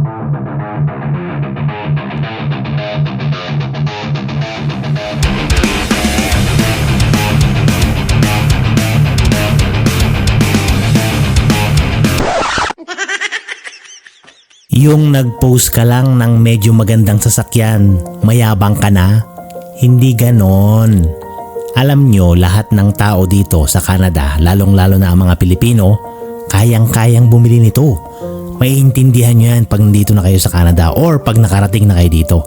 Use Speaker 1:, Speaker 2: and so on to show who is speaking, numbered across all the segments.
Speaker 1: Yung nag-post ka lang ng medyo magandang sasakyan, mayabang ka na? Hindi ganon. Alam nyo, lahat ng tao dito sa Canada, lalong-lalo na ang mga Pilipino, kayang-kayang bumili nito. Maiintindihan nyo yan pag nandito na kayo sa Canada or pag nakarating na kayo dito.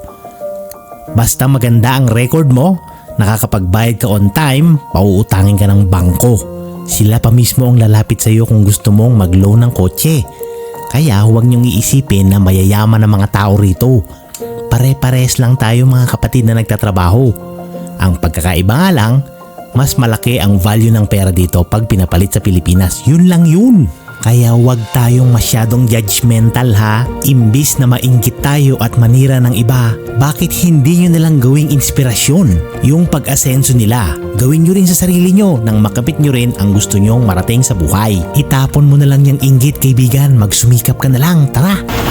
Speaker 1: Basta maganda ang record mo, nakakapagbayad ka on time, pauutangin ka ng bangko. Sila pa mismo ang lalapit sa iyo kung gusto mong mag-loan ng kotse. Kaya huwag niyong iisipin na mayayaman ang mga tao rito. Pare-pares lang tayo mga kapatid na nagtatrabaho. Ang pagkakaiba nga lang, mas malaki ang value ng pera dito pag pinapalit sa Pilipinas. Yun lang yun. Kaya huwag tayong masyadong judgmental ha. Imbis na mainggit tayo at manira ng iba, bakit hindi nyo nilang gawing inspirasyon yung pag-asenso nila? Gawin nyo rin sa sarili nyo nang makapit nyo rin ang gusto nyong marating sa buhay. Itapon mo na lang yung inggit kaibigan, magsumikap ka na lang, tara!